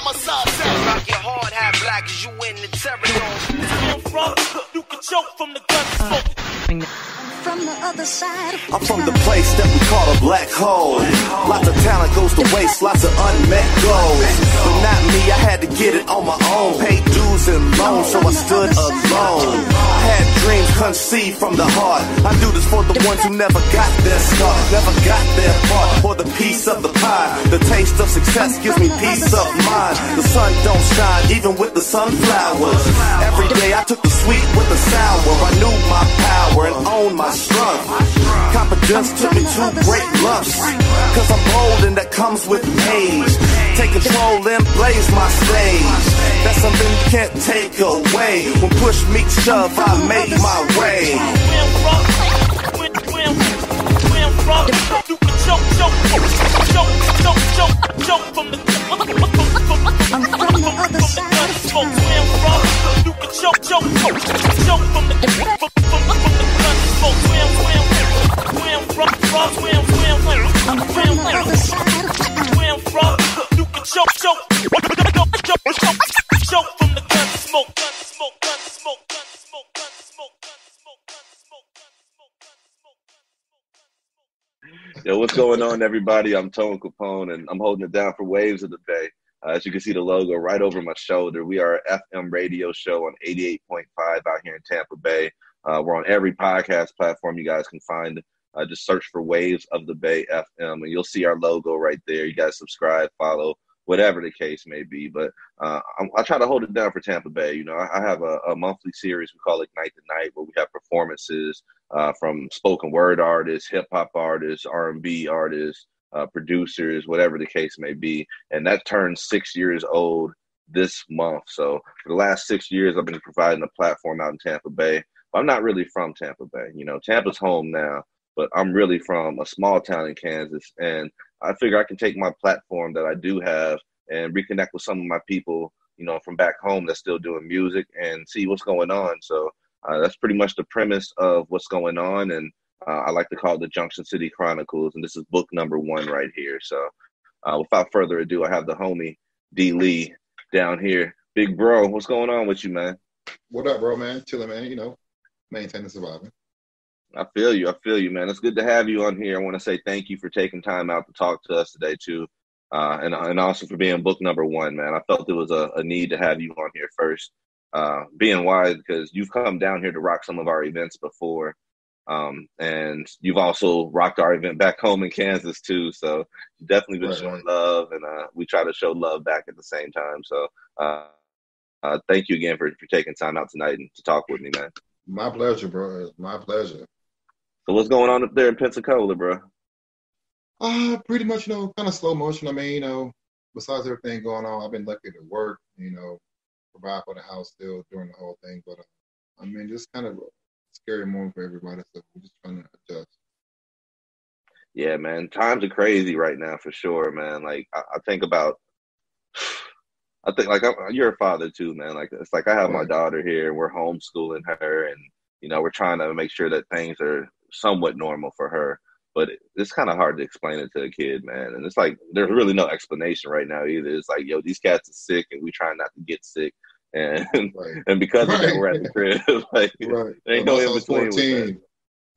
my size at? Rock your hard hat black as you in the territory. I'm from, you can choke from the gun smoke. From the other side. I'm from the place that we call a black hole. Lots of talent goes to waste, lots of unmet goals. But not me, I had to get it on my own. Paid dues and loans, so I stood alone. I had dreams conceived from the heart. I do this for the ones who never got their start, never got their part, or the piece of the pie. The taste of success gives me peace of mind. The sun don't shine, even with the sunflowers. Every day I took the sweet with the sour. I knew my power and owned my strength. Confidence took me to great lumps, cause I'm bold and that comes with age. Take control and blaze my stage. That's something you can't take away. When push meets shove, I made my way. Where I'm from, you can choke from the I'm from the other side. smoke. Where I'm from, you can choke from the gun smoke. Where I'm from, I'm from the other side. where I'm from, you can choke from the gun smoke. Yo, what's going on, everybody? I'm Tone Capone, and I'm holding it down for Waves of the Bay. As you can see the logo right over my shoulder, we are an FM radio show on 88.5 out here in Tampa Bay. We're on every podcast platform you guys can find. Just search for Waves of the Bay FM, and you'll see our logo right there. You guys subscribe, follow, whatever the case may be. But I try to hold it down for Tampa Bay. You know, I have a monthly series we call Ignite the Night, where we have performances from spoken word artists, hip hop artists, R&B artists, producers, whatever the case may be. And that turns 6 years old this month. So for the last 6 years, I've been providing a platform out in Tampa Bay. But I'm not really from Tampa Bay. You know, Tampa's home now, but I'm really from a small town in Kansas. And I figure I can take my platform that I do have and reconnect with some of my people, you know, from back home that's still doing music and see what's going on. So that's pretty much the premise of what's going on. And I like to call it the Junction City Chronicles. And this is book number 1 right here. So without further ado, I have the homie D. Lee down here. Big bro, what's going on with you, man? What up, bro, man? Chilling, man. You know, maintaining surviving. I feel you, man. It's good to have you on here. I want to say thank you for taking time out to talk to us today, too. And also for being book number 1, man. I felt there was a need to have you on here first. Being wise, because you've come down here to rock some of our events before. And you've also rocked our event back home in Kansas, too. So you've definitely been showing love, and we try to show love back at the same time. So thank you again for taking time out tonight and to talk with me, man. My pleasure, bro. It's my pleasure. So what's going on up there in Pensacola, bro? Pretty much, you know, kind of slow motion. I mean, you know, besides everything going on, I've been lucky to work, you know, provide for the house still during the whole thing. But, I mean, just kind of a scary moment for everybody. So we're just trying to adjust. Yeah, man. Times are crazy right now for sure, man. Like, I think about, you're a father too, man. Like, it's like I have my daughter here and we're homeschooling her, and, you know, we're trying to make sure that things are somewhat normal for her. But it's kind of hard to explain it to a kid, man. And it's like, there's really no explanation right now either. It's like, yo, these cats are sick and we trying not to get sick. And and because of that, we're at the crib. Like, there ain't no in between. 14.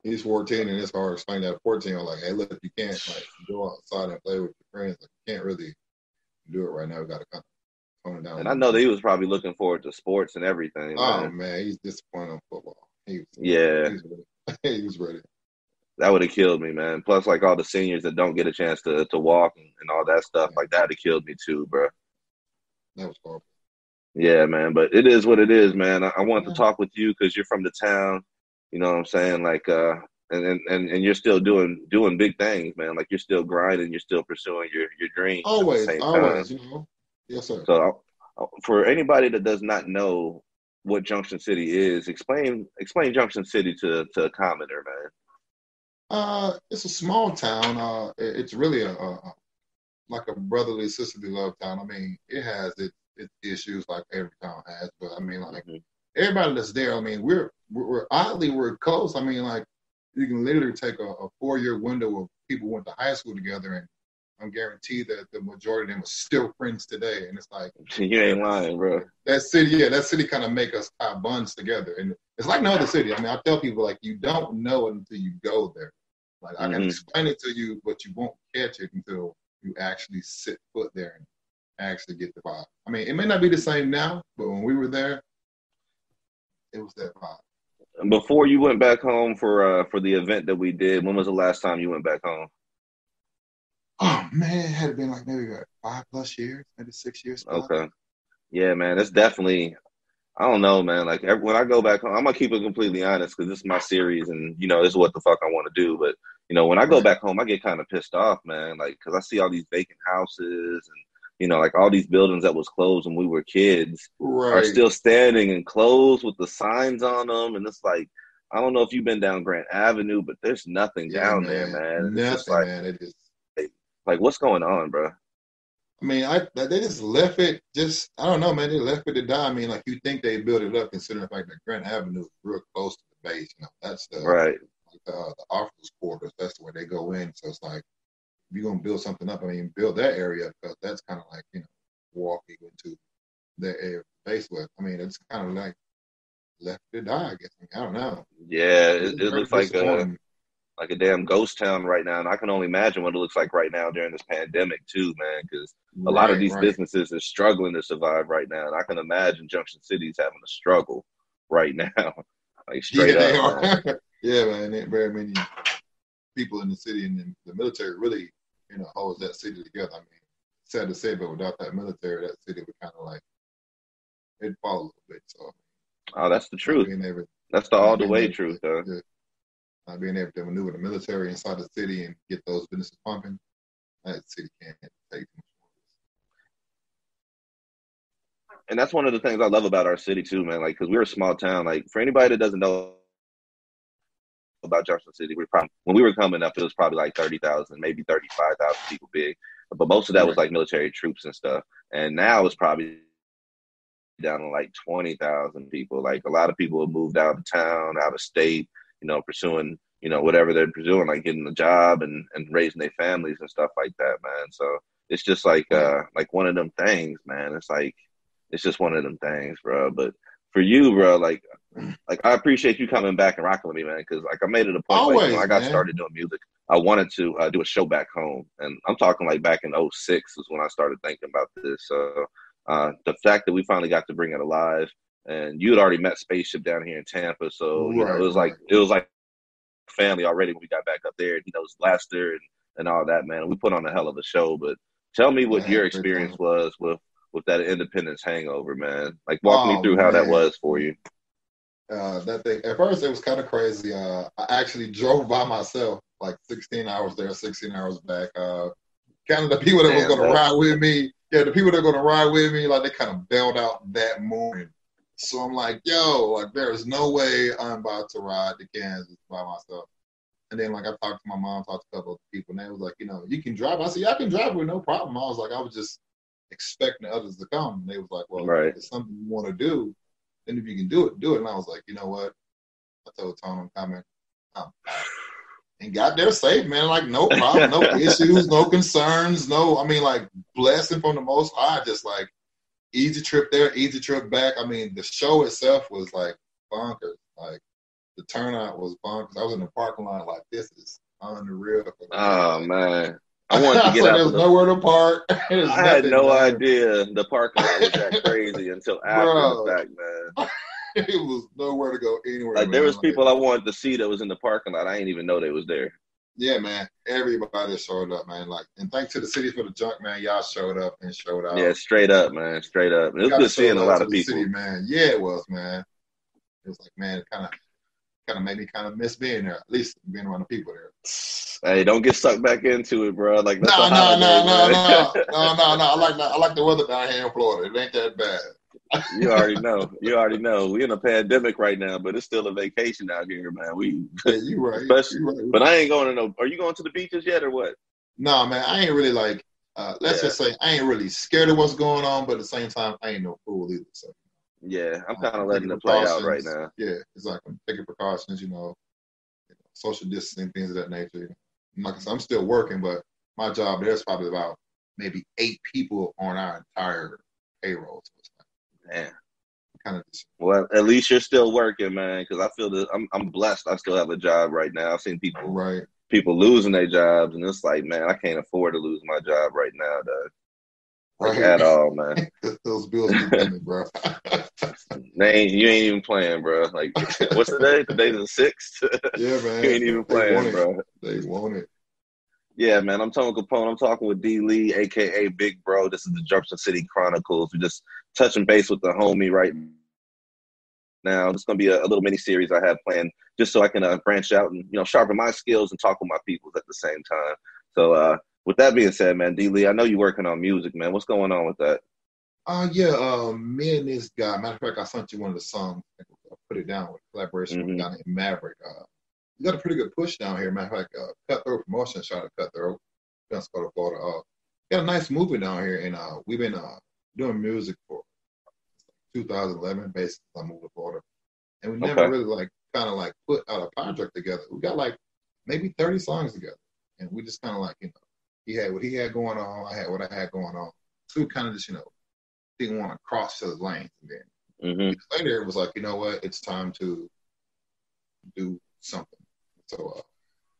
He's 14, and it's hard to explain that at 14. I'm like, hey, look, you can't like go outside and play with your friends. Like, you can't really do it right now. We got to kind of tone it down. And I know that he was probably looking forward to sports and everything. Oh, man, he's disappointed on football. He was ready. That would have killed me, man. Plus, like, all the seniors that don't get a chance to walk and all that stuff, like, that would have killed me too, bro. That was horrible. Yeah, man, but it is what it is, man. I wanted to talk with you because you're from the town, you know what I'm saying? Like, and you're still doing big things, man. Like, you're still grinding, you're still pursuing your dreams. Always, at the same time. you know. Yes, sir. So, for anybody that does not know what Junction City is, explain Junction City to a commenter, man. It's a small town. It's really like a brotherly, sisterly love town. I mean, it has its issues like every town has, but I mean, like everybody that's there. I mean, we're oddly we're close. I mean, like you can literally take a 4-year window of people who went to high school together, and I'm guaranteed that the majority of them are still friends today. And it's like, You ain't lying, bro. that city kind of make us tie bonds together. And it's like no other city. I mean, I tell people, like, you don't know it until you go there. Like, I can explain it to you, but you won't catch it until you actually sit foot there and actually get the vibe. I mean, it may not be the same now, but when we were there, it was that vibe. Before you went back home for the event that we did, when was the last time you went back home? Oh man, it had been like maybe like 5+ years, maybe 6 years. Okay. Yeah, man, it's definitely, I don't know, man. Like when I go back home, I'm gonna keep it completely honest because this is my series, and this is what the fuck I want to do. But when I go back home, I get kind of pissed off, man. Like because I see all these vacant houses, and like all these buildings that was closed when we were kids are still standing and closed with the signs on them, and it's like I don't know if you've been down Grant Avenue, but there's nothing down there, man. Nothing, it's like, man. It is like what's going on, bro? I mean, they just left it. I don't know, man. They left it to die. I mean, like you think they built it up, considering the fact that Grant Avenue is real close to the base. That's the the officers' quarters. That's where they go in. So it's like if you're gonna build something up, I mean, build that area because that's kind of like walking into their area base with. I mean, it's kind of like left it to die. I guess. I don't know. Yeah, it looks like a damn ghost town right now, and I can only imagine what it looks like right now during this pandemic too, man. Because a lot of these businesses are struggling to survive right now, and I can imagine Junction City's having a struggle right now, like straight up. They are. Yeah, man. Very many people in the city and the military really, holds that city together. I mean, sad to say, but without that military, that city would kind of like it'd fall a little bit. So. Oh, that's the truth. That's the all the way truth, though. Yeah. Being able to maneuver the military inside the city and get those businesses pumping, that city can't take too much more. And that's one of the things I love about our city too, man. Like, because we're a small town. Like, for anybody that doesn't know about Junction City, when we were coming up, it was probably like 30,000, maybe 35,000 people big. But most of that was like military troops and stuff. And now it's probably down to like 20,000 people. Like, a lot of people have moved out of town, out of state. Pursuing, whatever they're pursuing, like getting a job and raising their families and stuff like that, man. So it's just like one of them things, man. It's just one of them things, bro. But for you, bro, like I appreciate you coming back and rocking with me, man. Because like I made it a point, always, when I got started doing music, I wanted to do a show back home, and I'm talking like back in '06 is when I started thinking about this. So the fact that we finally got to bring it alive. And you had already met Spaceship down here in Tampa, so it was like family already when we got back up there. He knows Laster and all that, man. We put on a hell of a show. But tell me what your experience was with that Independence hangover, man. Like walk me through how that was for you. That thing at first it was kind of crazy. I actually drove by myself, like 16 hours there, 16 hours back. Kind of the people that was going to ride with me, the people that are going to ride with me, like they kind of bailed out that morning. So I'm like, like there is no way I'm about to ride to Kansas by myself. And then like I talked to my mom, talked to a couple of people, and they was like, you can drive. I said, yeah, I can drive with no problem. I was like, I was just expecting others to come. And they was like, well, if it's something you want to do, then if you can do it, do it. And I was like, you know what? I told Tone I'm coming. And got there safe, man. Like no problem, no issues, no concerns, like blessing from the Most High. Just like. Easy trip there, easy trip back. I mean, the show itself was like bonkers. Like the turnout was bonkers. I was in the parking lot like, this is unreal. Oh man, I wanted to get out. There's nowhere to park. I had no idea the parking lot was that crazy until after the fact, man. It was nowhere to go anywhere. Like there was people I wanted to see that was in the parking lot. I didn't even know they was there. Yeah, man. Everybody showed up, man. Like, and thanks to the city for the junk, man. Y'all showed up and showed out. Yeah, straight up, man. Straight up. It was good seeing a lot of people. City, man. Yeah, it was, man. It was like, man, it kind of made me kind of miss being there. At least being around the people there. Hey, don't get sucked back into it, bro. Like, no. I like the weather down here in Florida. It ain't that bad. You already know. We're in a pandemic right now, but it's still a vacation out here, man. You right. But I ain't going to no. Are you going to the beaches yet, or what? No, man. I ain't really like. Let's just say I ain't really scared of what's going on, but at the same time, I ain't no fool either. So. Yeah, I'm kind of letting it play out right now. Yeah, it's like I'm taking precautions, social distancing, things of that nature. Like I said, I'm still working, but my job there's probably about maybe 8 people on our entire payroll. So it's like, Man. kind of just, Well, at least you're still working, man. Because I feel that I'm blessed. I still have a job right now. I've seen right. people losing their jobs, and it's like, man, I can't afford to lose my job right now, dog. Like Right. at all, man. Those bills keep coming, bro. You ain't even playing, bro. Like, what's the day? The day's the 6th. Yeah, man. You ain't even They want playing, it. bro. They want it. Yeah, man. I'm Tony Capone. I'm talking with D. Lee, aka Big Bro. This is the Junction City Chronicles. We're just touching base with the homie right now. It's gonna be a little mini series I have planned, just so I can branch out and sharpen my skills and talk with my peoples at the same time. So, with that being said, man, D. Lee, I know you're working on music, man. What's going on with that? Me and this guy. Matter of fact, I sent you one of the songs. I put it down with collaboration with a guy named Maverick. We got a pretty good push down here. Matter of fact, Cutthroat Promotion shot at Cutthroat, Pensacola, Florida. Got a nice movie down here, and we've been doing music for 2011, basically. I moved to Florida, and we never really put out a project together. We got like maybe 30 songs together, and we just kind of he had what he had going on, I had what I had going on, so we kind of just didn't want to cross his lanes. And then years later, it was like, you know what, it's time to do something. So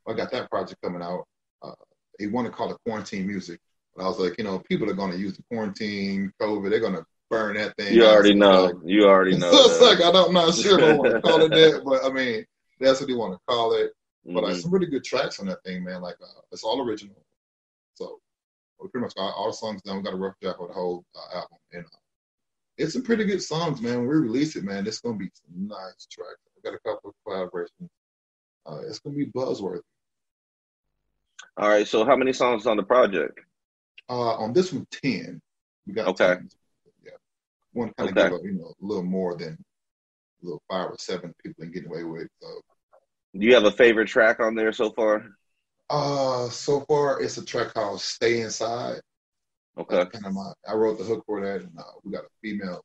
I got that project coming out. He wanted to call it quarantine music, but I was like, people are going to use the quarantine, COVID, they're going to burn that thing. You already know. You already know. So it's like, I'm not sure if I want to call it that, but I mean, that's what they want to call it. But some really good tracks on that thing, man. Like, it's all original. So we pretty much got all the songs done. We got a rough draft of the whole album. And it's some pretty good songs, man. When we release it, man, it's going to be some nice tracks. We got a couple of collaborations. It's going to be buzzworthy. All right. So how many songs on the project? On this one, 10. We got 10. Yeah. One kind of give a little more than a little 5 or 7 people and getting away with. So. Do you have a favorite track on there so far? So far, it's a track called "Stay Inside." Okay. I wrote the hook for that, and we got a female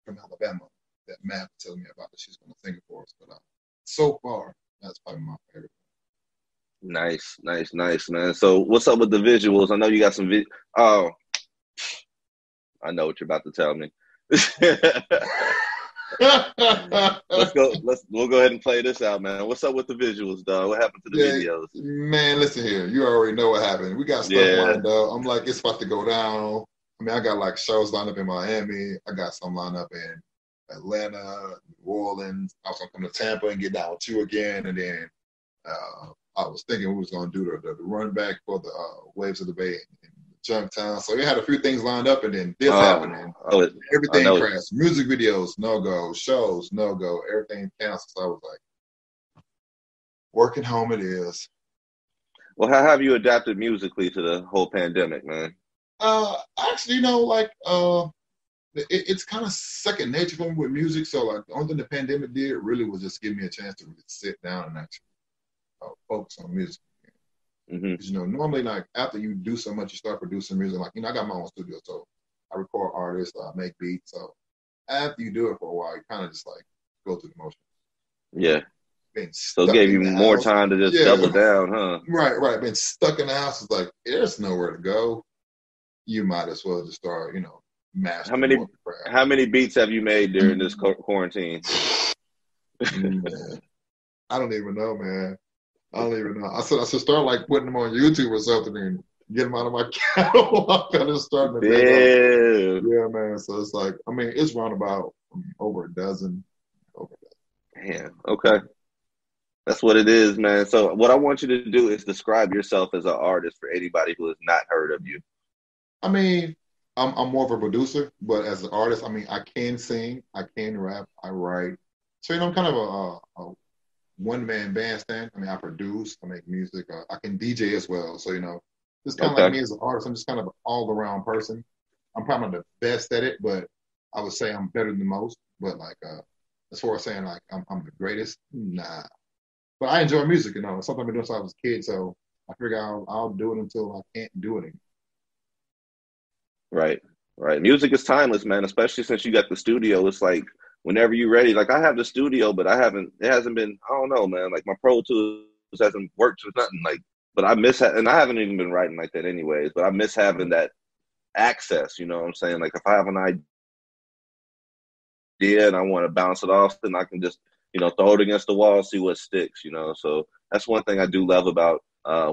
from Alabama that Matt telling me about that she's going to sing it for us. But so far, that's probably my favorite. Nice, man. So what's up with the visuals? I know you got some Oh, I know what you're about to tell me. We'll go ahead and play this out, man. What's up with the visuals, dog? What happened to the videos? Man, listen here. You already know what happened. We got stuff lined up. I'm like, it's about to go down. I mean, I got like shows lined up in Miami. I got some lined up in Atlanta, New Orleans. I was gonna come to Tampa and get down with you again. And then I was thinking we was gonna do the run back for the Waves of the Bay in Junktown. So we had a few things lined up, and then this happened. And everything crashed. Music videos, no go. Shows, no go. Everything canceled. So I was like, working home it is. Well, how have you adapted musically to the whole pandemic, man? Actually, it's kind of second nature for me with music. So like the only thing the pandemic did really was just give me a chance to really sit down and actually focus on music. Because, normally, like, after you do so much, you start producing music. Like, I got my own studio, so I record artists, I make beats. So after you do it for a while, you kind of just, like, go through the motions. Yeah. So it gave you more time to just double down, huh? Right. Been stuck in the house. It's like, there's nowhere to go. You might as well just start, mastering. How many beats have you made during this quarantine? Man, I don't even know, man. I don't even know. I should start like putting them on YouTube or something and get them out of my catalog. I'm just starting to yeah, man. So it's like, I mean, it's around about over a dozen. Damn. Okay. That's what it is, man. So what I want you to do is describe yourself as an artist for anybody who has not heard of you. I mean, I'm more of a producer, but as an artist, I mean, I can sing, I can rap, I write. So, I'm kind of a one-man bandstand. I mean, I produce, I make music, I can DJ as well. So, just kind of like me as an artist, I'm just kind of an all-around person. I'm probably not the best at it, but I would say I'm better than most. But like, as far as saying like I'm the greatest, nah. But I enjoy music, It's something I've been doing since I was a kid, so I figure I'll do it until I can't do it anymore. Right. Music is timeless, man, especially since you got the studio. It's like whenever you're ready. Like I have the studio, but it hasn't been, I don't know, man. Like my Pro Tools hasn't worked with nothing. Like but I miss and I haven't even been writing like that anyways. But I miss having that access. You know what I'm saying? Like if I have an idea and I want to bounce it off, then I can just throw it against the wall, see what sticks. So that's one thing I do love about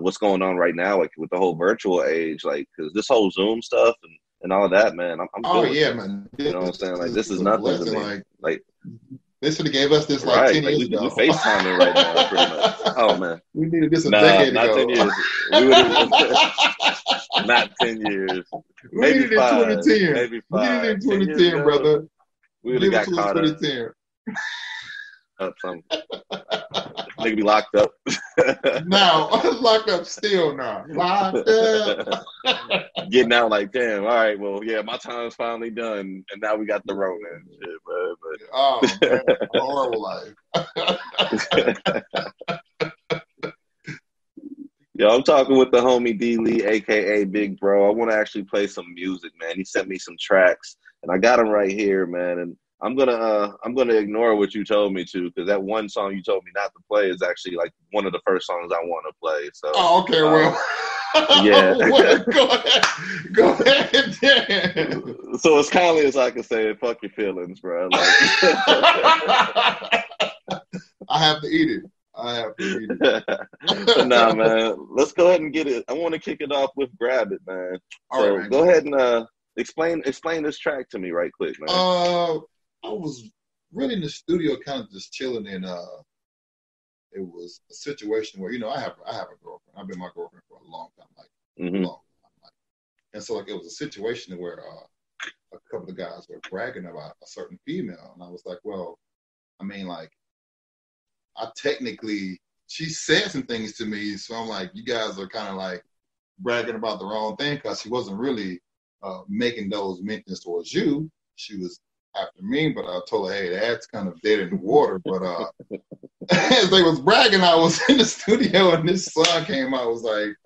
what's going on right now, like with the whole virtual age, like because this whole Zoom stuff and all of that, man. I'm man. You know what I'm saying? Like this is nothing to me. Like they should have gave us this like 10 years ago. We're FaceTiming right now, pretty much. Oh man, we needed this a decade not ago. 10 years. We would have not 10 years. Maybe needed 5. It in 2010. Maybe 5. We needed it in 2010, brother. We would have got caught up. 2010. Nigga be locked up. Now, locked up still now. Locked up. Getting out like, damn, all right, well, yeah, my time's finally done. And now we got the Rona and shit, but. Oh, man. Horrible life. Yo, I'm talking with the homie D Lee, aka Big Bro. I want to actually play some music, man. He sent me some tracks, and I got them right here, man. And I'm gonna ignore what you told me to, because that one song you told me not to play is actually like one of the first songs I want to play. So. Oh, okay, well. Yeah. Well, go ahead. So as kindly as I can say, fuck your feelings, bro. Like, I have to eat it. Nah, man. Let's go ahead and get it. I want to kick it off with Grab It, man. So right, go ahead and explain this track to me right quick, man. I was really in the studio kind of just chilling, and it was a situation where, I have a girlfriend. I've been my girlfriend for a long time, and so like it was a situation where a couple of guys were bragging about a certain female, and I was like, well, I mean, like, she said some things to me, so I'm like, you guys are kind of like bragging about the wrong thing, because she wasn't really making those mentions towards you. She was after me, but I told her, hey, that's kind of dead in the water. But as they was bragging, I was in the studio and this song came out. I was like,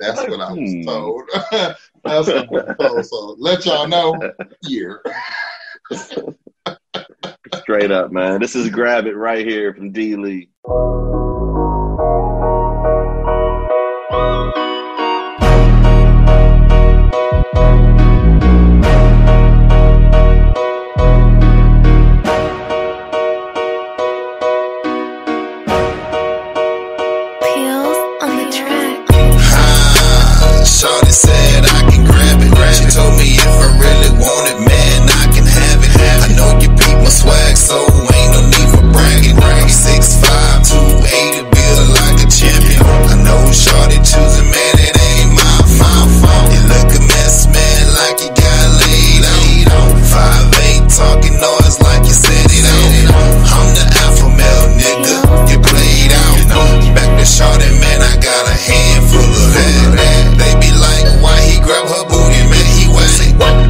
that's what I was told. That's what I was told. So let y'all know here. Straight up, man. This is Grab It right here from D Lee. Shawty said I can grab it. She told me if I really want it, man, I can have it. I know you beat my swag, so ain't no need for bragging. I'm 6'5", 280, built like a champion. I know Shawty choosing, man, it ain't my fault. You look a mess, man, like you got laid out. 5'8", talking noise like you said it out. I'm the alpha male, nigga, you played out. Back to Shawty, man, I got a handful of that. They be like, why he grab her booty, man, he whack.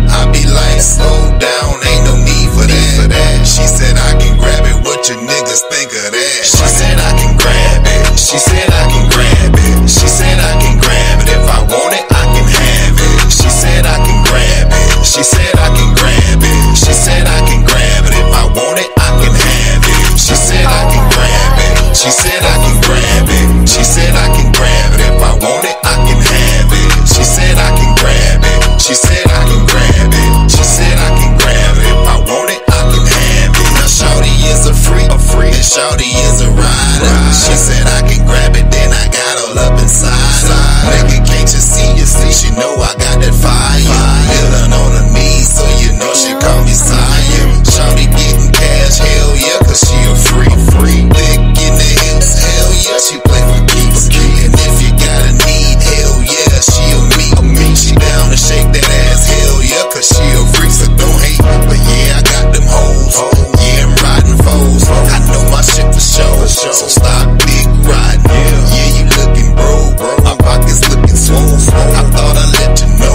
I be like, slow down, ain't no need for that. She said I can grab it, what you niggas think of that? She said I can grab it, she said I can grab it. She said I can grab it, if I want it, I can have it. She said I can grab it, she said I can grab it. She said I can grab it, if I want it, I can have it. She said I can grab it, she said I can grab it. She said I can grab it, if I want it, I can have it. She said I can grab it, she said I can grab it. She said I can grab it, if I want it, I can have it. Now Shawty is a freak, and Shawty is a rider. She said I can grab it, then I got all up inside her. Nigga, can't you see? She know I got that fire. Feeling on her knees, so you know she call me sire. Shawty getting cash, hell yeah, cause she a freak. Dick in the hips, hell yeah, she play for keeps. And if you got a need, hell yeah, she'll meet me. She down to shake that ass, hell yeah, cause she a freak, so don't hate. But yeah, I got them hoes, yeah, I'm riding foes. I know my shit for sure, so stop big riding. Yeah, you looking broke, my pockets looking swole. I thought I'd let you know,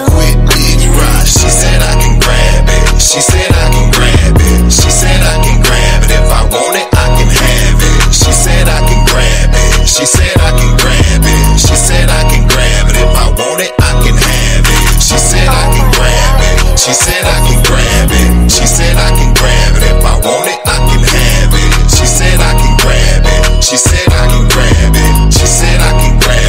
quit big ride. She said I can grab it, she said I can grab it. She said I can grab it, if I want it, I can have it. She said I can grab it, she said I can grab it. She said I can grab it, if I want it, I can have it. She said I can grab it, she said I can grab it. She said I can grab it, if I want it, I can have it. She said I can grab it, she said I can grab it. She said I can grab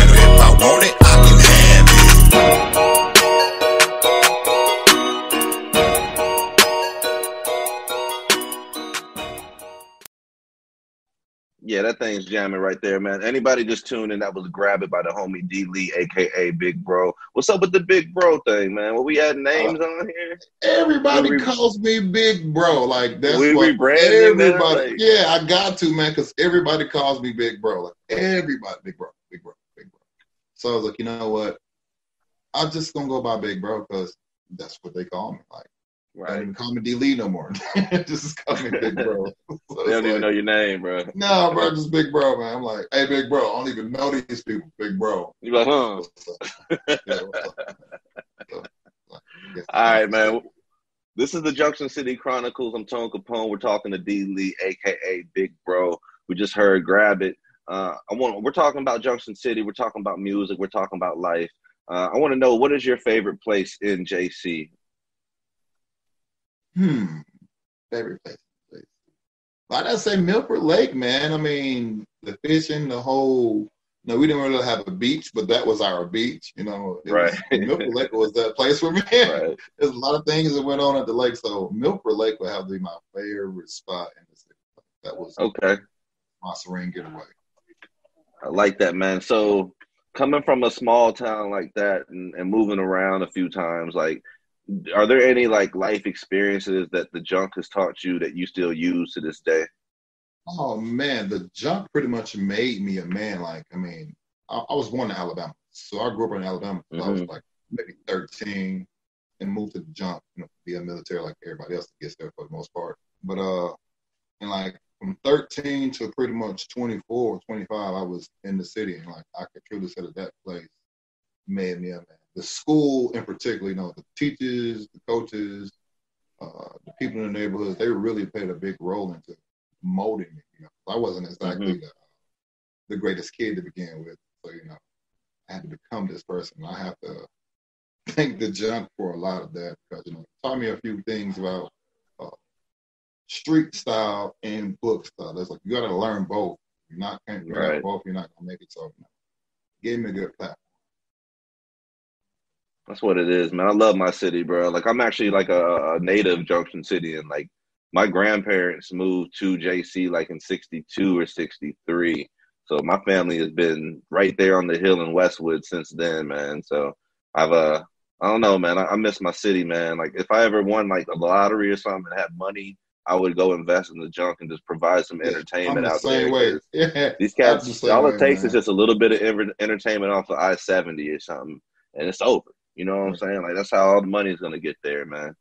Yeah, that thing's jamming right there, man. Anybody just tuned in, that was Grab It by the homie D Lee, aka Big Bro. What's up with the Big Bro thing, man? Well, we had names on here. Everybody calls me Big Bro. Like, that's We what rebranding now. everybody. Like, Yeah, I got to, man, because everybody calls me Big Bro. Like, everybody, Big Bro, Big Bro, Big Bro. So I was like, you know what? I'm just gonna go by Big Bro because that's what they call me. Like, don't even call me D Lee no more. Just call me Big Bro. So they don't even know your name, bro. No, bro, just Big Bro, man. I'm like, hey, Big Bro. I don't even know these people. Big Bro. You like, huh? What's up? Yeah, what's up? So, all right, man. This is the Junction City Chronicles. I'm Tone Capone. We're talking to D Lee, aka Big Bro. We just heard Grab It. We're talking about Junction City. We're talking about music. We're talking about life. I want to know, what is your favorite place in JC? Favorite place. Like I say, Milford Lake, man. I mean, the fishing, the whole. No, we didn't really have a beach, but that was our beach. You know, Milford Lake was that place for me. Right. There's a lot of things that went on at the lake, so Milford Lake would have to be my favorite spot in the city. That was my serene getaway. I like that, man. So coming from a small town like that and moving around a few times, like, are there any like life experiences that the junk has taught you that you still use to this day? Oh man, the junk pretty much made me a man. Like, I mean, I was born in Alabama, so I grew up in Alabama. I was like maybe 13 and moved to the junk, you know, be a military like everybody else that gets there for the most part. But and like from 13 to pretty much 24, 25, I was in the city, and like I could truly say that place made me a man. The school in particular, you know, the teachers, the coaches, the people in the neighborhoods, they really played a big role into molding me. You know, I wasn't exactly the greatest kid to begin with, so you know, I had to become this person. I have to thank the junk for a lot of that, because you know, it taught me a few things about street style and book style. It's like you got to learn both. You're not can't learn both. You're not gonna make it. So, you know, gave me a good platform. That's what it is, man. I love my city, bro. Like, I'm actually like a native Junction City, and like my grandparents moved to JC like in 62 or 63. So my family has been right there on the hill in Westwood since then, man. So I don't know, man. I miss my city, man. Like, if I ever won like a lottery or something and had money, I would go invest in the junk and just provide some entertainment out there. Way. Yeah, these cats, all it takes is just a little bit of entertainment off of I-70 or something, and it's over. You know what I'm saying? Like, that's how all the money is going to get there, man.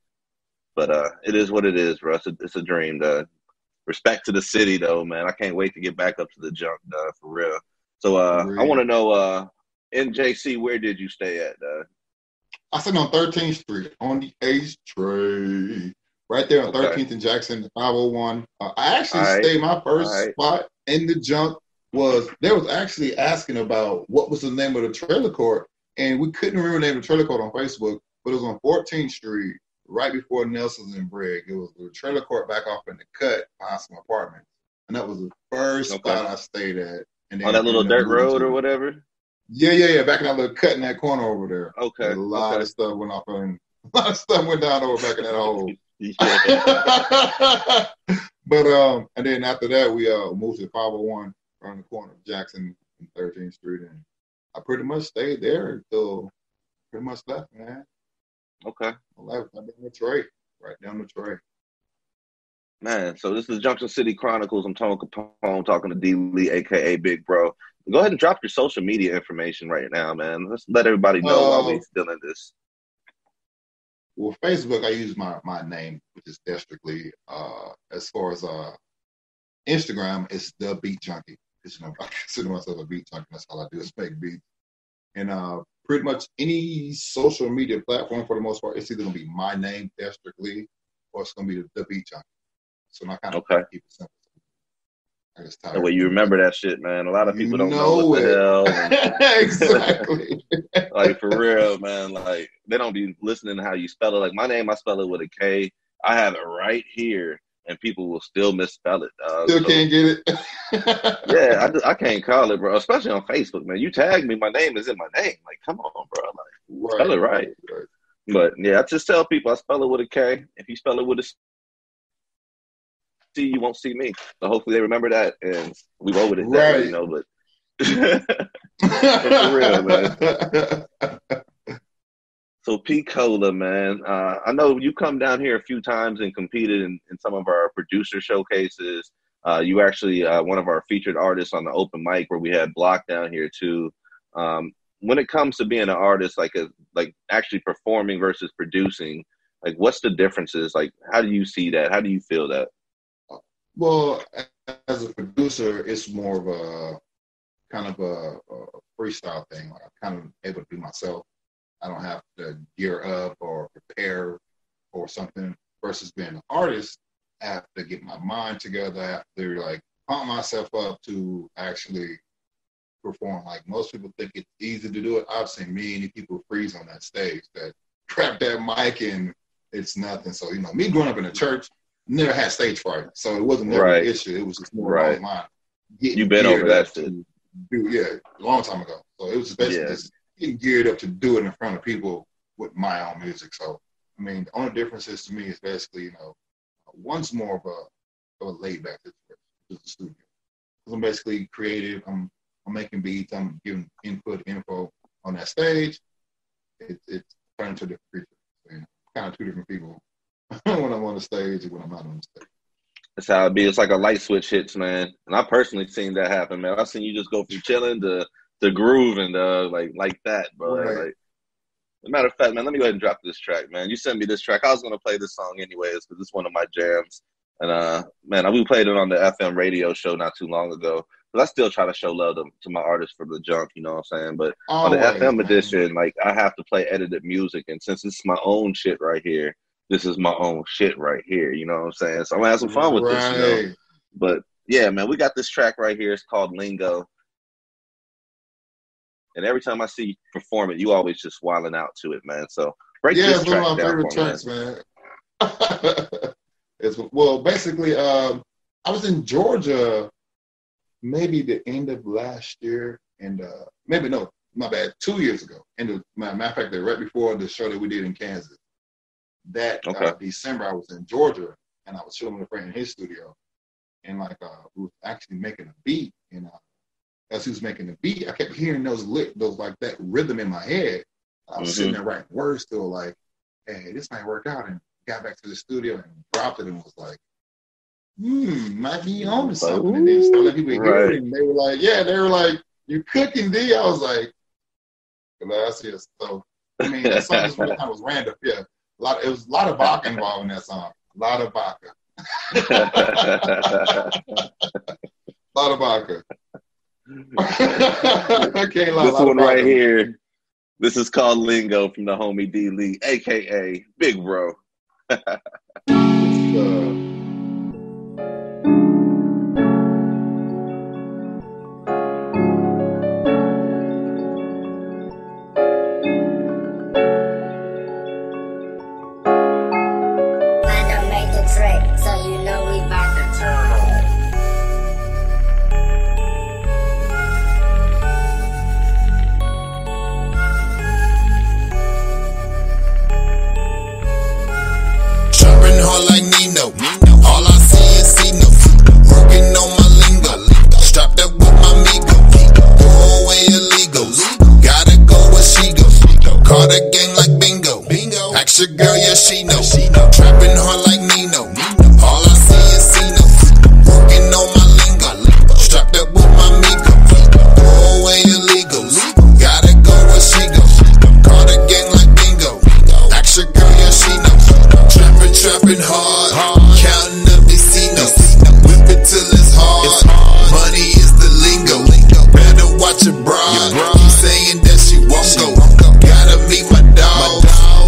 But it is what it is, bro. It's a dream, dog. Respect to the city, though, man. I can't wait to get back up to the junk, dog, for real. So I want to know, in JC, where did you stay at, dog? I stayed on 13th Street on the H Tray. Right there on 13th and Jackson, 501. I actually stayed, my first spot in the junk they was actually asking about what was the name of the trailer court. And we couldn't remember the name of the trailer court on Facebook, but it was on 14th Street, right before Nelson's and Bragg. It was the trailer court back off in the cut behind some apartments. And that was the first spot I stayed at. And then on that little dirt road or whatever? Yeah. Back in that little cut in that corner over there. Okay. A lot of stuff went off, and a lot of stuff went down over back in that hole. But and then after that, we moved to 501 around the corner of Jackson and 13th Street, and I pretty much stayed there until pretty much left, man. Okay. I left right down the tray. Right down the tray. Man, so this is Junction City Chronicles. I'm Tone Capone talking to D Lee, aka Big Bro. Go ahead and drop your social media information right now, man. Let's let everybody know while we're still in this. Well, Facebook, I use my name, which is Destrictly. As far as Instagram, it's The Beat Junkie. Because, you know, I consider myself a beat junkie. That's all I do is make beats. And pretty much any social media platform, for the most part, it's either going to be my name, Destrictly, or it's going to be the Beat Junkie. So I kind of keep it simple. That way you remember that shit, man. A lot of people don't know what the hell. Exactly. Like, for real, man. Like, they don't be listening to how you spell it. Like, my name, I spell it with a K. I have it right here, and people will still misspell it. Still can't get it. Yeah, I can't call it, bro. Especially on Facebook, man. You tag me, my name is in my name. Like, come on, bro. Like, spell it right. But yeah, I just tell people I spell it with a K. If you spell it with a see you won't see me. So hopefully they remember that, and we roll with it that way, you know. But, but for real, man. So Pensacola, man, I know you come down here a few times and competed in some of our producer showcases. You were actually one of our featured artists on the open mic where we had Block down here too. When it comes to being an artist, like actually performing versus producing, like what's the differences? Like, how do you see that? How do you feel that? Well, as a producer, it's more of a kind of a freestyle thing. Like, I'm kind of able to be myself. I don't have to gear up or prepare for something. Versus being an artist, I have to get my mind together. I have to like pump myself up to actually perform. Like most people think it's easy to do it. I've seen many people freeze on that stage that grab that mic and it's nothing. So, you know, me growing up in a church, never had stage fright. So it wasn't never an issue. It was just more online. You've been over that shit. A long time ago. So it was just basically just getting geared up to do it in front of people with my own music. So, I mean, the only difference is to me is basically, you know, one's more of a laid back situation, which is the studio. Because I'm basically creative. I'm making beats. I'm giving info on that stage. It's turning to a different creature. So, you know, kind of two different people when I'm on the stage and when I'm not on the stage. That's how it be. It's like a light switch hits, man. And I personally seen that happen, man. I've seen you just go from chilling to groove and like that, bro. Right. Like, as a matter of fact, man, let me go ahead and drop this track, man. You sent me this track. I was gonna play this song anyways because it's one of my jams. And man, we played it on the FM radio show not too long ago. But I still try to show love to my artists for the jump, you know what I'm saying? But on the FM edition, like I have to play edited music, and since it's my own shit right here, this is my own shit right here, you know what I'm saying? So I'm gonna have some fun with this, you know? But yeah, man, we got this track right here. It's called Lingo. And every time I see you perform it, you always just wilding out to it, man. So break this track down. Yeah, it's one of my favorite tracks, man. Well, basically, I was in Georgia maybe the end of last year, and maybe no, my bad, 2 years ago. And matter of fact, right before the show that we did in Kansas, that December I was in Georgia, and I was chilling with a friend in his studio, and like we was actually making a beat, and as he was making the beat, I kept hearing those like that rhythm in my head. I was sitting there writing words still, like, hey, this might work out, and got back to the studio and dropped it and was like, might be on to something. And then started letting people hear it, and they were like, you cooking, D? I was like, gracias. So, I mean, that song just really kind of was random. Yeah. It was a lot of vodka involved in that song. A lot of vodka. A lot of vodka. I can't lie. This one right here, this is called Lingo from the homie D Lee, a.k.a. Big Bro. Your girl, yeah, she know. Trapping hard like Nino. All I see is Cino. Working on my lingo. Strapped up with my Migo. Throw away illegals. Gotta go where she go. Call the gang like bingo. Ask your girl, yeah, she know. Trapping hard. Counting up these Cinos. Whip it till it's hard. Money is the lingo. Better watch it, bro. Keep saying that she won't go. Gotta meet my dog.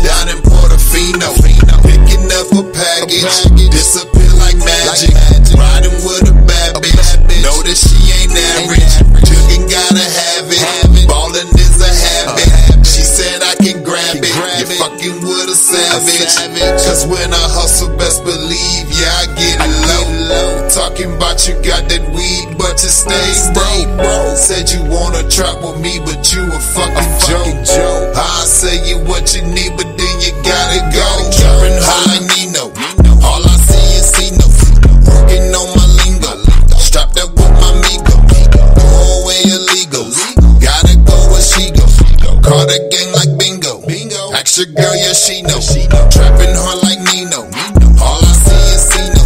Down in Portofino, picking up a package, disappear like magic, riding with a bad bitch, know that she ain't average, chicken gotta have it, ballin' is a habit, she said I can grab it, you fucking with a savage, cause when I hustle, best believe, yeah, I get it low, talking about you got that weed, but you stay broke, said you wanna trap with me, but you a fucking joke, I say you what you need, but then you gotta go. Trapping hard like Nino. All I see is Cino. Working yeah, she know. Trapping hard like Nino. All I see is Cino.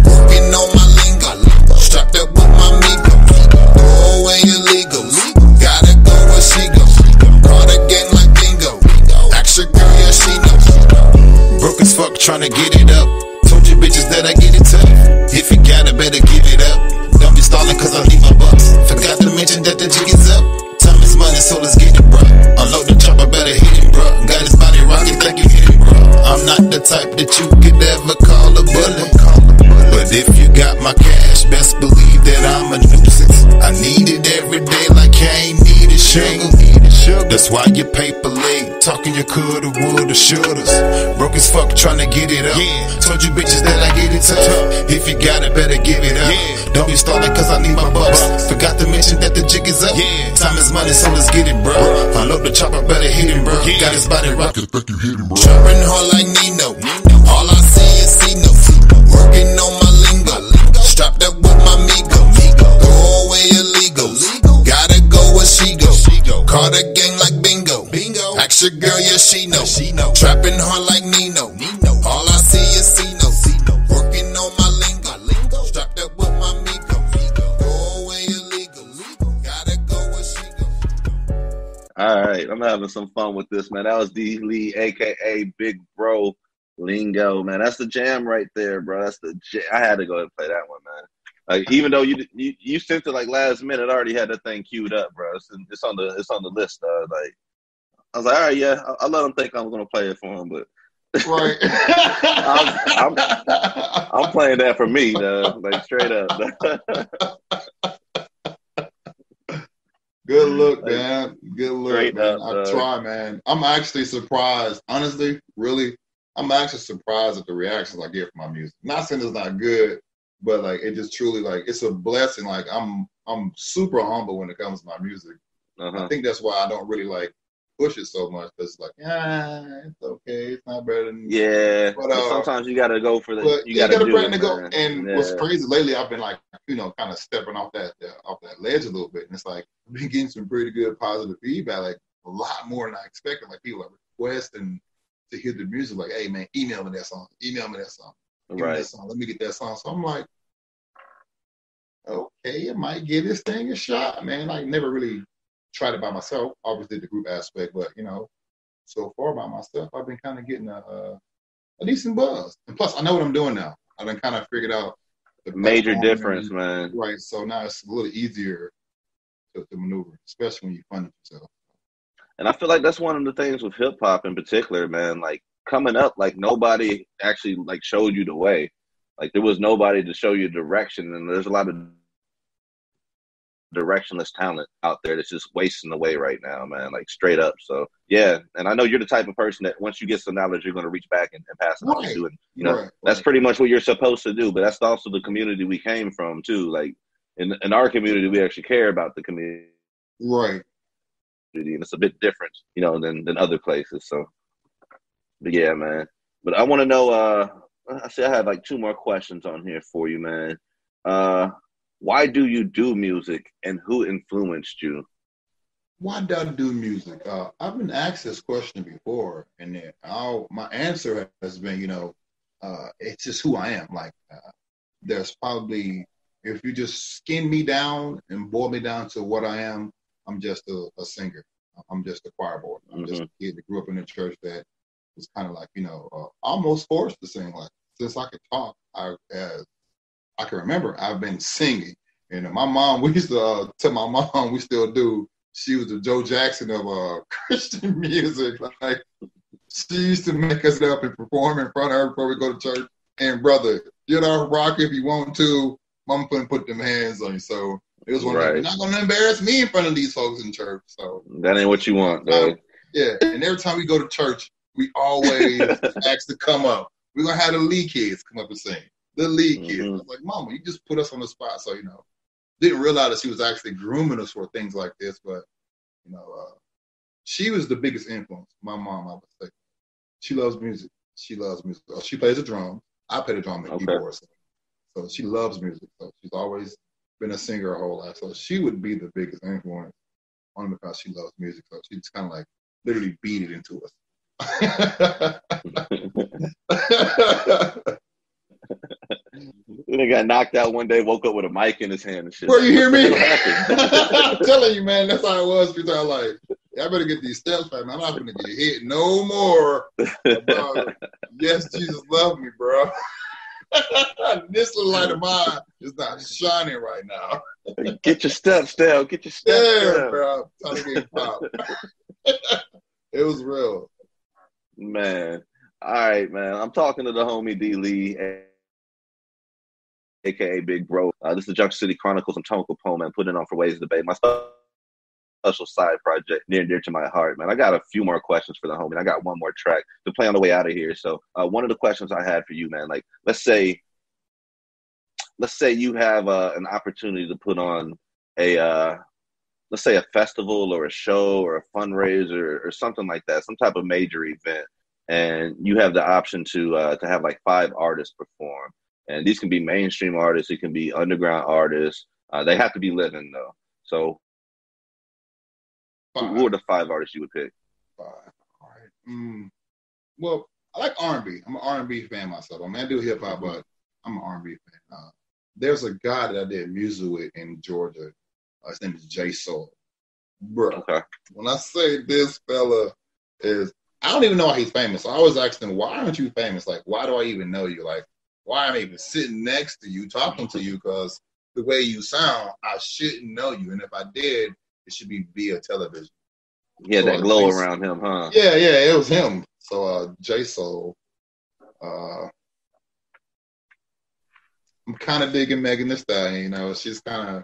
Working on my lingo. Strapped up with my Migo. Throw away illegals. Gotta go where she goes. Caught a gang like bingo. Ask your girl, yeah, she know. Broke as fuck tryna get it up. Told you bitches that I get it tough. If you got it, better give it up. Don't be stalling cause I leave my bucks. Forgot to mention that the jig is up. Time is money, so let's get it, bruh. Unload the chopper, better hit it, bruh. Got his body rocking, think you hit it, bruh. I'm not the type that you could ever call a bully. But if you got my cash, best believe that I'm a nuisance. I need it every day like I ain't needed sugar. That's why you paper late, talking you coulda, woulda, shouldas. Broke as fuck tryna get it up. Told you bitches that I get it tough. If you got it, better give it up. Don't be stalling cause I need my bucks. Forgot to mention that the jig is up. Time is money, so let's get it, bro. Unload the chopper, better hit him, bro. Got his body rocking, think you hit him, bro. Trapping hard like Nino. All I see is Cino. Working on my lingo. Strapped up with my Migo. Throw away illegals. Gotta go where she go. Caught a gang like bingo. Ask your girl, yeah, she know. Trapping hard like Nino. All I see is Cino. Working on my lingo. Strapped up with my Migo. Throw away illegals. Gotta go where she go. All right, I'm having some fun with this, man. That was D Lee, aka Big Bro Lingo, man. That's the jam right there, bro. That's the jam. I had to go and play that one, man. Like, even though you sent it like last minute, I already had that thing queued up, bro. It's on the list. Like, I was like, all right, yeah, I'll let him think I'm gonna play it for him, but Right. I'm playing that for me, like straight up. Good look, man. Good look, Straight man. up, I try, man. I'm actually surprised, honestly, really. I'm actually surprised at the reactions I get from my music. Not saying it's not good, but like it just truly like it's a blessing. Like I'm super humble when it comes to my music. I think that's why I don't really like push it so much. Because it's like, it's okay. It's not better than But sometimes you gotta go for the. But You gotta do it, to go. man. And what's crazy lately, I've been like, kind of stepping off that ledge a little bit, and it's like I've been getting some pretty good positive feedback, like a lot more than I expected. Like people are requesting to hear the music, like, hey man, email me that song. Give me that song. Let me get that song. So I'm like, okay, I might give this thing a shot, man. I never really tried it by myself. Obviously the group aspect, but so far by myself, I've been kind of getting a decent buzz. And plus, I know what I'm doing now. I've been kind of figured out the major difference, man. Right. So now it's a little easier to maneuver, especially when you fund it yourself. And I feel like that's one of the things with hip hop in particular, man. Like coming up, like nobody actually like showed you the way. Like there was nobody to show you direction, and there's a lot of directionless talent out there that's just wasting away right now, man. Like straight up. So yeah, and I know you're the type of person that once you get some knowledge, you're going to reach back and pass it on to you. And that's pretty much what you're supposed to do. But that's also the community we came from too. Like in our community, we actually care about the community. Right. And it's a bit different, than other places. So, but yeah, man. But I want to know. I have like 2 more questions on here for you, man. Why do you do music, and who influenced you? Why do I do music? I've been asked this question before, and my answer has been, it's just who I am. Like, there's probably, if you just skin me down and boil me down to what I am, I'm just a singer. I'm just a choir boy. I'm just a kid that grew up in a church that was kind of like, almost forced to sing. Like, since I could talk, as I can remember, I've been singing. And my mom, we used to tell my mom, we still do, she was the Joe Jackson of Christian music. Like, she used to make us up and perform in front of her before we go to church. And brother, get off rock if you want to. Mama couldn't put them hands on you. So it was one of them, you're not going to embarrass me in front of these folks in church. So that ain't what you want, though. Yeah, and every time we go to church, we always ask to come up. We're going to have the lead kids come up and sing. The lead kids. I was like, Mama, you just put us on the spot. So, didn't realize that she was actually grooming us for things like this. But, she was the biggest influence. My mom, I would say. She loves music. She loves music. She plays the drum. I play the drum and keyboard. So she loves music. So she's always been a singer her whole life. So she would be the biggest influence only because she loves music. So she just kind of like literally beat it into us. Then he got knocked out one day, woke up with a mic in his hand and shit. Bro, you hear me? What happened? I'm telling you, man, that's how it was. Because I was like, I better get these steps back, man. I'm not going to get hit no more. About, yes, Jesus love me, bro. This little light of mine is not shining right now. Get your steps down. Get your steps down. Bro. Time to get popped. It was real. Man. All right, man. I'm talking to the homie D. Lee, a.k.a. Big Bro. This is the Junction City Chronicles. I'm Tone Capone, man, putting it on for Ways to Debate. My special side project near and dear to my heart, man. I got a few more questions for the homie. I got one more track to play on the way out of here. So one of the questions I had for you, man, like let's say you have an opportunity to put on a let's say a festival or a show or a fundraiser or something like that, some type of major event, and you have the option to have like 5 artists perform. And these can be mainstream artists, it can be underground artists. They have to be living though. So who are the 5 artists you would pick? 5. All right. Well, I like R&B. I'm an R&B fan myself. I mean, I do hip hop, but I'm an R&B fan. There's a guy that I did music with in Georgia. His name is J Soul. Bro, okay. When I say this fella is, I don't even know why he's famous. I always ask him, why aren't you famous? Like, why do I even know you? Like, why am I even sitting next to you, talking to you? Because the way you sound, I shouldn't know you. And if I did, it should be via television. Yeah, so that glow around him, huh? Yeah, it was him. So J Soul. I'm kind of digging Megan Thee Stallion. You know, she's kind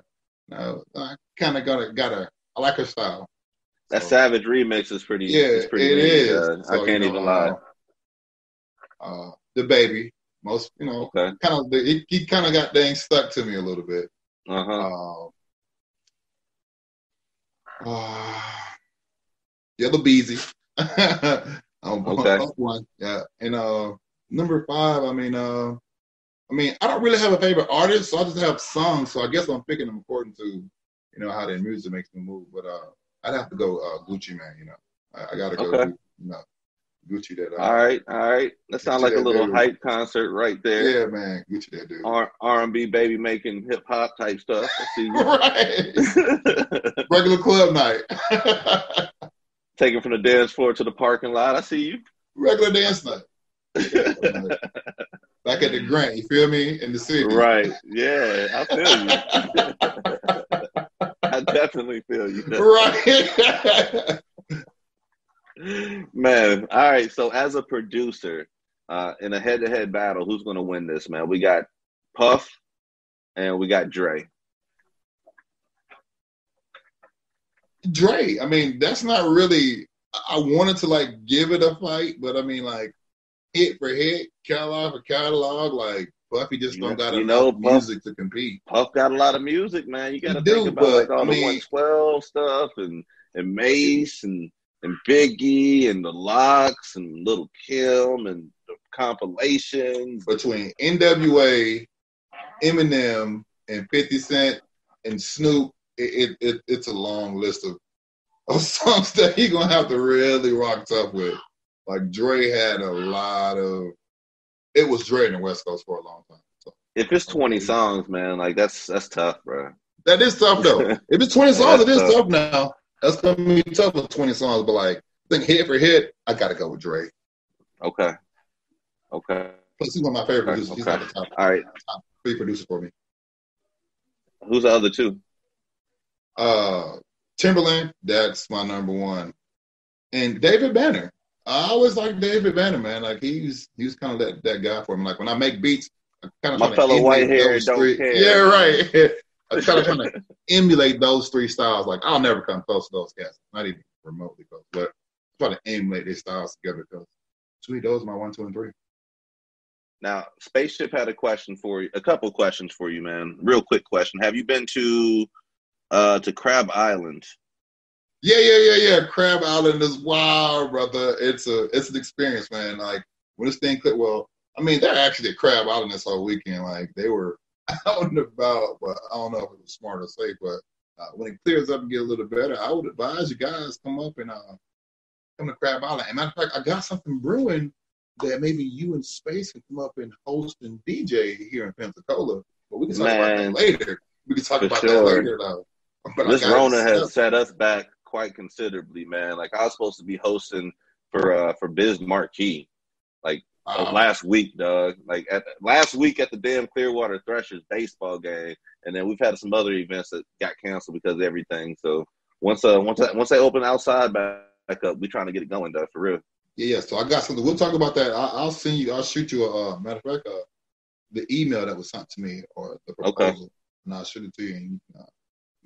of, I kind of got her. I like her style. That Savage remix is pretty. Yeah, it's pretty it neat. is. I can't even lie. The Baby, most kind of he kind of got things stuck to me a little bit. Yellow Beezy. One. Yeah, and number 5. I mean, I don't really have a favorite artist, so I just have songs. So I guess I'm picking them according to, how their music makes me move. But I'd have to go Gucci Mane. I gotta go. Gucci that. All right. That sounds like a little hype concert right there. Yeah, man, Gucci that dude. R&B baby making hip hop type stuff. I see you. Right. Regular club night. Taking from the dance floor to the parking lot. I see you. Regular dance night. Back at the Grant, you feel me? In the city. Right. Yeah, I feel you. I definitely feel you. Right. Man, all right. So as a producer, in a head-to-head battle, who's going to win this, man? We got Puff and we got Dre. Dre, I mean, that's not really, I wanted to give it a fight, but I mean, hit for hit, catalog for catalog, Puffy just don't got enough music to compete. Puff got a lot of music, man. You got to think about all the 112 stuff and Mace and Biggie and the Locks and Lil' Kim and the compilations. Between NWA, Eminem, and 50 Cent and Snoop, it's a long list of songs that he's going to have to really rock tough with. Dre had a lot of, it was Dre in the West Coast for a long time. So, if it's 20 songs, man, that's tough, bro. That is tough, though. If it's 20 songs, it is tough now. That's going to be tough with 20 songs, but I think hit for hit, I got to go with Dre. Okay. Plus, he's one of my favorite producers. He's like the top 3 producers for me. Who's the other 2? Timberland, that's my number 1. And David Banner. I always like David Banner, man. He was kind of that guy for me. When I make beats, I kind of my fellow white hair don't care. Yeah, right. I kind of trying to emulate those 3 styles. I'll never come close to those cats, not even remotely close. But try to emulate their styles together because those are my 1, 2, and 3. Now, Spaceship had a couple questions for you, man. Real quick question: have you been to Crab Island? Yeah. Crab Island is wild, brother. It's an experience, man. When this thing clicked, they're actually at Crab Island this whole weekend. They were out and about, but I don't know if it was smart or safe. But when it clears up and get a little better, I would advise you guys come up and come to Crab Island. And matter of fact, I got something brewing that maybe you and Space can come up and host and DJ here in Pensacola. But we can talk about that later. We can talk about that later, though. But this Rona has set us back quite considerably, man. Like, I was supposed to be hosting for Biz Marquee, like last week, dog. Like last week at the damn Clearwater Threshers baseball game, and then we've had some other events that got canceled because of everything. So once they open outside back up, we're trying to get it going, though, for real. Yeah. So I got something. We'll talk about that. I'll send you. I'll shoot you a matter of fact the email that was sent to me or the proposal, and I'll shoot it to you. And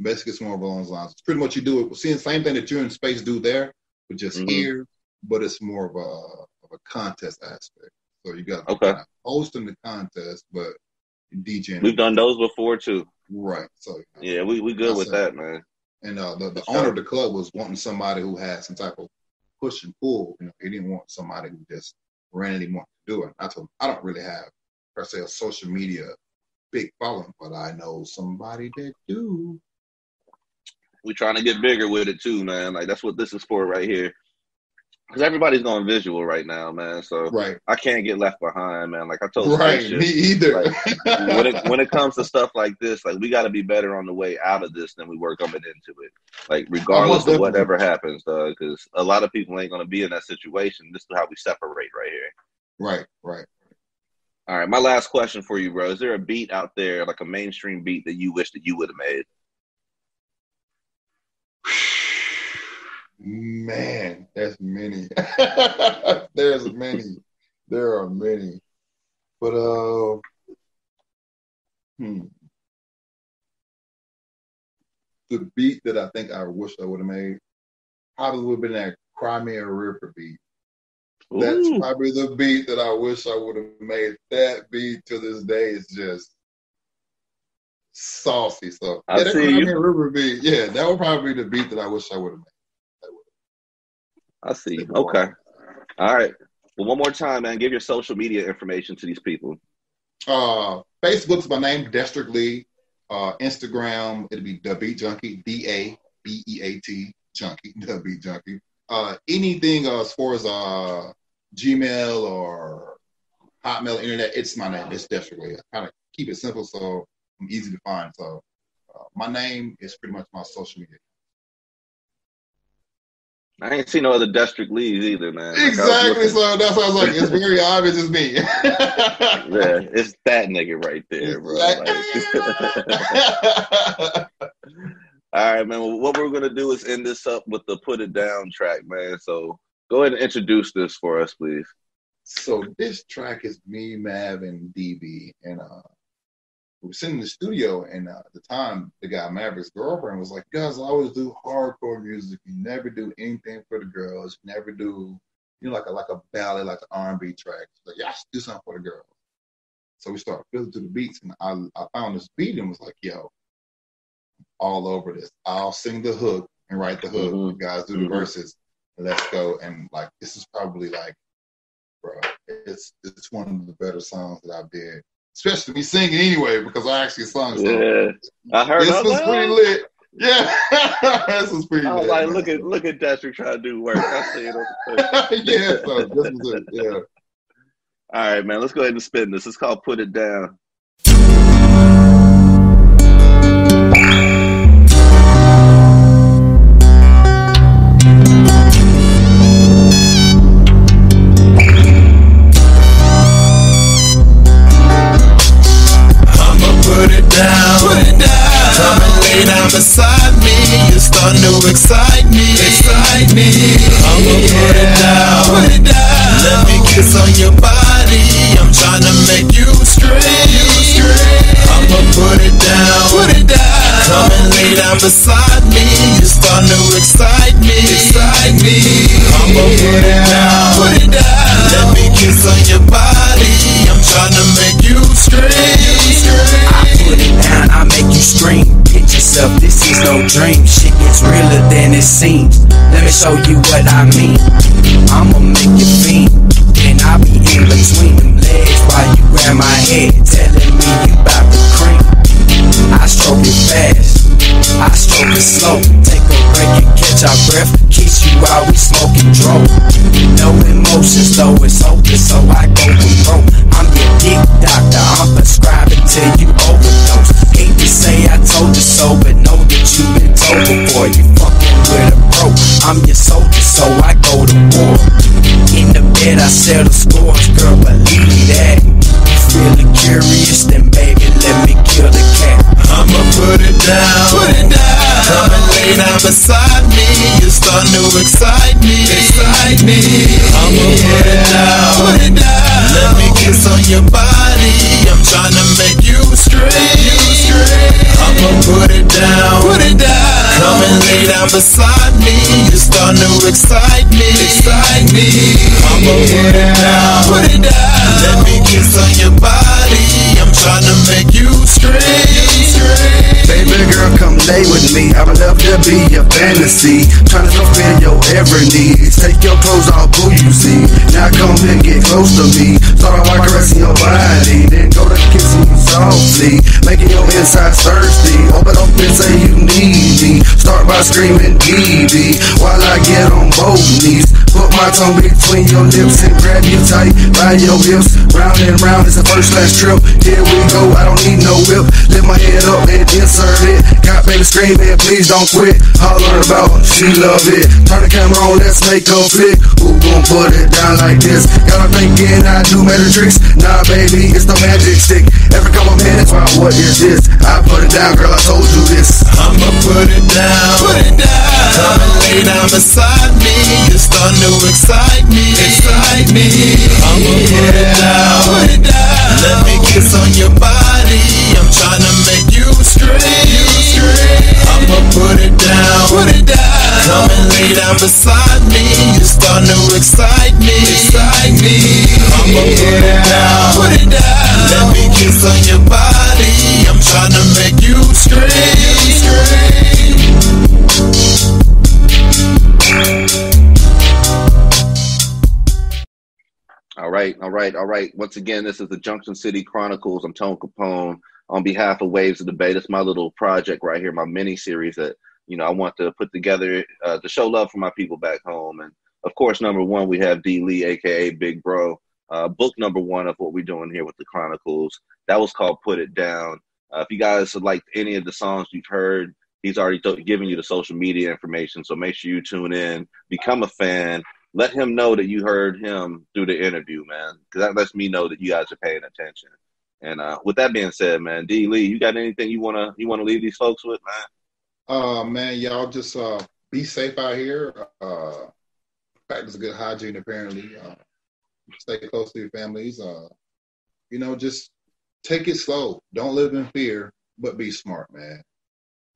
basically, it's more along those lines. It's pretty much you do it. We're seeing the same thing that you and Space do there, but just here. But it's more of a contest aspect. So you got hosting the contest, but DJing. We've done those before too. Right. So yeah, we good with that, man. And the owner of the club was wanting somebody who had some type of push and pull. You know, he didn't want somebody who just randomly wanted to do it. I told him I don't really have per se a social media big following, but I know somebody that do. We're trying to get bigger with it too, man. Like, that's what this is for right here. Because everybody's going visual right now, man. So I can't get left behind, man. Like I told you, me either. Like, when it comes to stuff like this, like, we got to be better on the way out of this than we were coming into it. Like, regardless of whatever happens, because a lot of people ain't going to be in that situation. This is how we separate right here. Right. All right, my last question for you, bro. Is there a beat out there, like a mainstream beat, that you wish that you would have made? Man, there's many. There are many. But the beat that I think I wish I would have made probably would have been that Crimea River beat. Ooh. That's probably the beat that I wish I would have made. That beat to this day is just saucy. So that Crimea River beat, that would probably be the beat that I wish I would have made. I see. Okay. All right. Well, one more time, man. Give your social media information to these people. Facebook's my name, District Lee. Instagram, it'll be The Beat Junkie, DABEAT Junkie, The Beat Junkie. Anything as far as Gmail or Hotmail, internet, it's my name. It's District Lee. I kind of keep it simple so I'm easy to find. So my name is pretty much my social media. I ain't seen no other District Leads either, man. Exactly. So that's why I was like, it's very obvious it's me. Yeah, it's that nigga right there, bro. All right, man. Well, what we're going to do is end this up with the Put It Down track, man. So go ahead and introduce this for us, please. So this track is me, Mav, and DB. And we were sitting in the studio, and at the time, the guy Maverick's girlfriend was like, "You guys always do hardcore music. You never do anything for the girls. You never do, like a ballad, like an R&B track. She's like, yeah, I should do something for the girls." So we started fiddling to the beats, and I found this beat and was like, "Yo, all over this. I'll sing the hook and write the hook. The guys do the verses. Let's go." And like, this is probably like, bro, it's one of the better songs that I did. Especially me singing anyway, because I actually sung. So yeah, I heard this was pretty lit. Yeah, this was pretty lit. I was like, look at District trying to do work. I see it on the yeah, so this was it. Yeah. All right, man. Let's go ahead and spin this. It's called Put It Down. Beside me, you're starting to excite me. I'ma put it down. Let me kiss on your body. I'm trying to make you scream. I'ma put it down. Come and lay down beside me. You're starting to excite me. I'ma put it down. Let me kiss on your body. I'm trying to make you scream. I put it down, I make you scream. Get yourself, this is no dream. Shit gets realer than it seems. Let me show you what I mean. I'ma make you fiend. Then I'll be in between them legs while you grab my head, telling me you bout the cream. I stroke it fast, I stroke it slow. Take a break and catch our breath. Kiss you while we smoking dro. I go for broke. I'm your dick doctor, I'm prescribing till you overdose. Hate to say I told you so, but know that you've been told before. You fucking with a bro, I'm your soldier, so I go to war. In the bed I settle scores, girl, believe that. You feeling curious, then baby, let me kill the cat. I'ma put it down, come and lay down beside me. You're starting to excite me, I'ma put it down, let me kiss on your body. I'm trying to make you straight. I'ma put it down, come and lay down beside me. You're starting to excite me, I'ma put it down, let me kiss on your body. I'm trying to make you straight. Baby girl, come lay with me. I would love to be your fantasy. Trying to fulfill your every need. Take your clothes off, boo, you see. Now come and get close to me. Start by caressing your body, then go to kissing you softly, making your insides thirsty. Open up and say you need me. Start by screaming DD while I get on both knees. Put my tongue between your lips and grab you tight by your hips. Round and round, it's a first class trip. Here we go, I don't need no whip. Lift my head up and insert it. Got baby screaming, please don't quit. Holler about, she love it. Turn the camera on, let's make a flick. Who gon' put it down like this? Got her thinking I do magic tricks. Nah, baby, it's the magic stick. Every couple minutes, wow, what is this? I put it down, girl, I told you this. I'ma put it down, come and lay down beside me. You're starting to excite me, I'ma put it down, let me kiss on your body. I'm trying to make you straight. I'ma put it down, come and lay down beside me. You're starting to excite me, I'ma put it down, let me kiss on your body. I'm trying to make you straight. All right. Once again, this is the Junction City Chronicles. I'm Tone Capone on behalf of Waves of Debate. It's my little project right here, my mini series that I want to put together to show love for my people back home. And of course, number one, we have D. Lee, aka Big Bro. Book number one of what we're doing here with the Chronicles. That was called Put It Down. If you guys would like any of the songs you've heard, he's already given you the social media information. So make sure you tune in, become a fan. Let him know that you heard him through the interview, man, because that lets me know that you guys are paying attention. And with that being said, man, D. Lee, you got anything you wanna leave these folks with, man? Man, y'all just be safe out here. Practice good hygiene, apparently. Stay close to your families. Just take it slow. Don't live in fear, but be smart, man.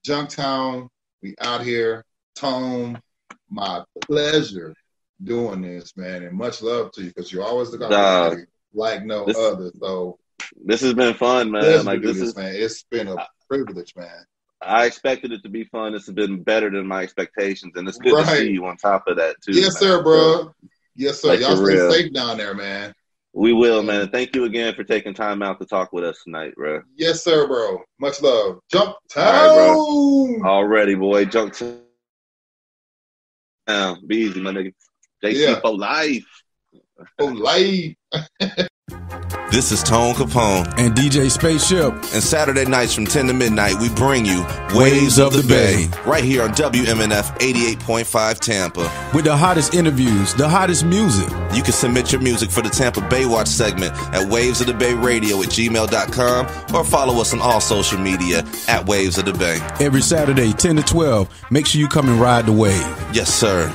Junktown, we out here. Tone, my pleasure doing this, man, and much love to you because you're always the guy like no other. So this has been fun, man. Man, it's been a privilege, man. I expected it to be fun. This has been better than my expectations, and it's good to see you on top of that too. Yes, man. Sir, bro. Yes, sir. Like, y'all stay safe down there, man. We will, man. Thank you again for taking time out to talk with us tonight, bro. Yes, sir, bro. Much love. Junktown. All right, already, boy. Junktown. Be easy, my nigga. JC for life. For life. This is Tone Capone and DJ Spaceship. And Saturday nights from 10 to midnight, we bring you Waves of the Bay. Right here on WMNF 88.5 Tampa. With the hottest interviews, the hottest music. You can submit your music for the Tampa Baywatch segment at wavesofthebay@gmail.com or follow us on all social media at Waves of the Bay. Every Saturday, 10 to 12. Make sure you come and ride the wave. Yes, sir.